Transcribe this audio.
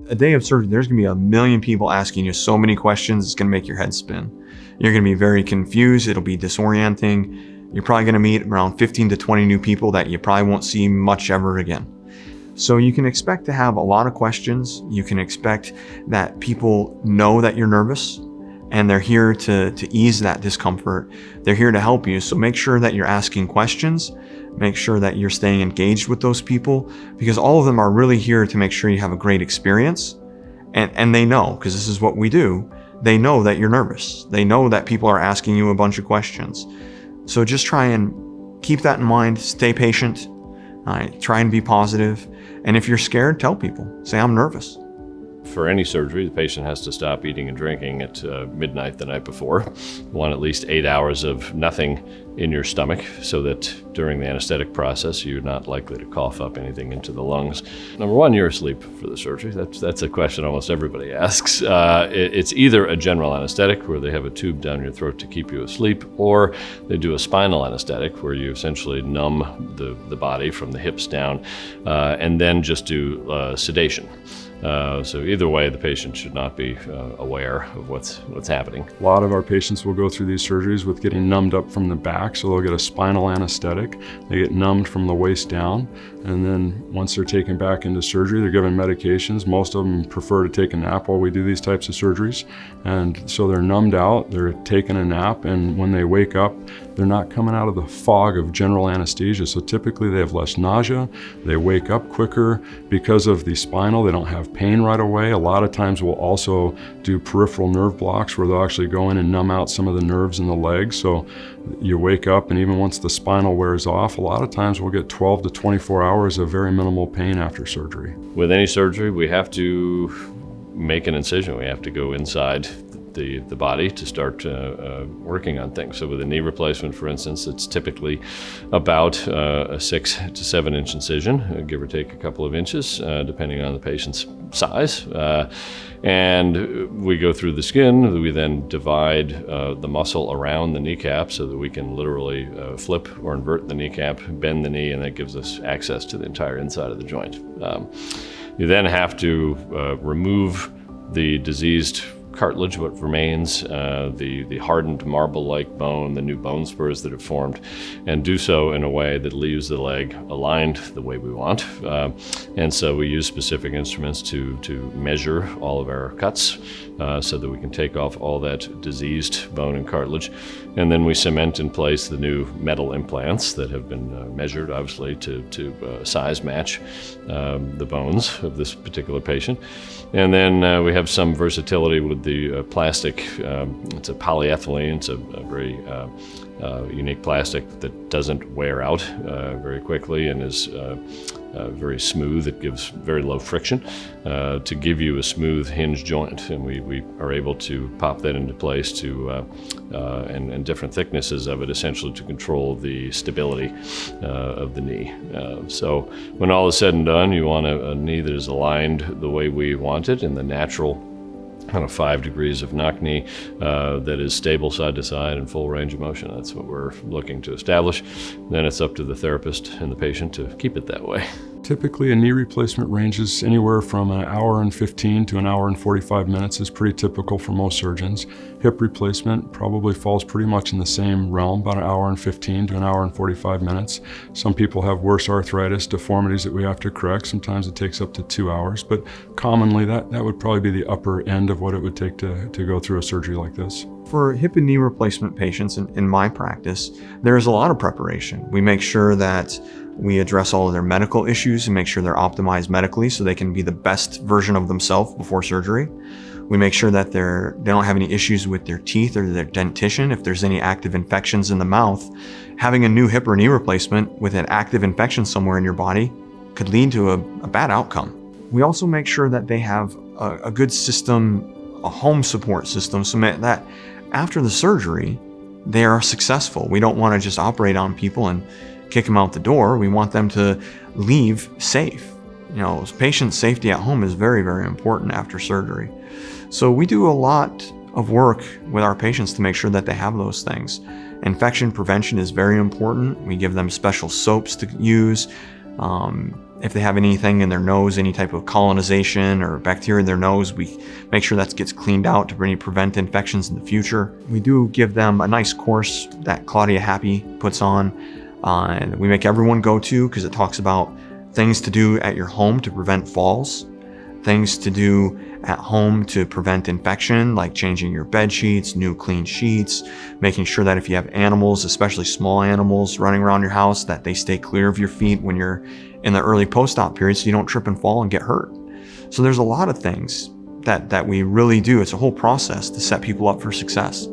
A day of surgery, there's gonna be a million people asking you so many questions, it's gonna make your head spin. You're gonna be very confused, it'll be disorienting. You're probably gonna meet around 15 to 20 new people that you probably won't see much ever again. So you can expect to have a lot of questions. You can expect that people know that you're nervous and they're here to ease that discomfort. They're here to help you. So make sure that you're asking questions. Make sure that you're staying engaged with those people, because all of them are really here to make sure you have a great experience. And they know, because this is what we do, they know that you're nervous. They know that people are asking you a bunch of questions. So just try and keep that in mind. Stay patient. Try and be positive. And if you're scared, tell people. Say, I'm nervous. For any surgery, the patient has to stop eating and drinking at midnight the night before. You want at least 8 hours of nothing in your stomach so that during the anesthetic process, you're not likely to cough up anything into the lungs. Number one, you're asleep for the surgery. That's a question almost everybody asks. It's either a general anesthetic where they have a tube down your throat to keep you asleep, or they do a spinal anesthetic where you essentially numb the body from the hips down and then just do sedation. So either way, the patient should not be aware of what's happening. A lot of our patients will go through these surgeries with getting numbed up from the back, so they'll get a spinal anesthetic. They get numbed from the waist down, and then once they're taken back into surgery, they're given medications. Most of them prefer to take a nap while we do these types of surgeries, and so they're numbed out, they're taking a nap, and when they wake up, they're not coming out of the fog of general anesthesia, so typically they have less nausea, they wake up quicker. Because of the spinal, they don't have pain right away. A lot of times we'll also do peripheral nerve blocks where they'll actually go in and numb out some of the nerves in the legs, so you wake up, and even once the spinal wears off, a lot of times we'll get 12 to 24 hours of very minimal pain after surgery. With any surgery, we have to make an incision. We have to go inside the body to start working on things. So with a knee replacement, for instance, it's typically about a 6 to 7 inch incision, give or take a couple of inches, depending on the patient's size. And we go through the skin. We then divide the muscle around the kneecap so that we can literally flip or invert the kneecap, bend the knee, and that gives us access to the entire inside of the joint. You then have to remove the diseased cartilage, what remains, the hardened marble-like bone, the new bone spurs that have formed, and do so in a way that leaves the leg aligned the way we want. And so we use specific instruments to measure all of our cuts so that we can take off all that diseased bone and cartilage. And then we cement in place the new metal implants that have been measured, obviously, to size match the bones of this particular patient. And then we have some versatility with the plastic. It's a polyethylene. It's a very unique plastic that doesn't wear out very quickly and is very smooth. It gives very low friction to give you a smooth hinge joint, and we are able to pop that into place and different thicknesses of it, essentially to control the stability of the knee. So when all is said and done, you want a knee that is aligned the way we want it in the natural kind of 5 degrees of knock knee that is stable side to side and full range of motion. That's what we're looking to establish. Then it's up to the therapist and the patient to keep it that way. Typically, a knee replacement ranges anywhere from an hour and 15 to an hour and 45 minutes is pretty typical for most surgeons. Hip replacement probably falls pretty much in the same realm, about an hour and 15 to an hour and 45 minutes. Some people have worse arthritis, deformities that we have to correct. Sometimes it takes up to 2 hours, but commonly that would probably be the upper end of what it would take to go through a surgery like this. For hip and knee replacement patients in my practice, there's a lot of preparation. We make sure that we address all of their medical issues and make sure they're optimized medically so they can be the best version of themselves before surgery. We make sure that they don't have any issues with their teeth or their dentition. If there's any active infections in the mouth, having a new hip or knee replacement with an active infection somewhere in your body could lead to a bad outcome. We also make sure that they have a good system, a home support system, so that after the surgery, they are successful. We don't want to just operate on people and kick them out the door. We want them to leave safe. Patient safety at home is very, very important after surgery. So we do a lot of work with our patients to make sure that they have those things. Infection prevention is very important. We give them special soaps to use. If they have anything in their nose, any type of colonization or bacteria in their nose, we make sure that gets cleaned out to prevent infections in the future. We do give them a nice course that Claudia Happy puts on, and we make everyone go to, because it talks about things to do at your home to prevent falls, things to do at home to prevent infection, like changing your bed sheets, new clean sheets, making sure that if you have animals, especially small animals, running around your house, that they stay clear of your feet when you're in the early post-op period so you don't trip and fall and get hurt. So there's a lot of things that we really do. It's a whole process to set people up for success.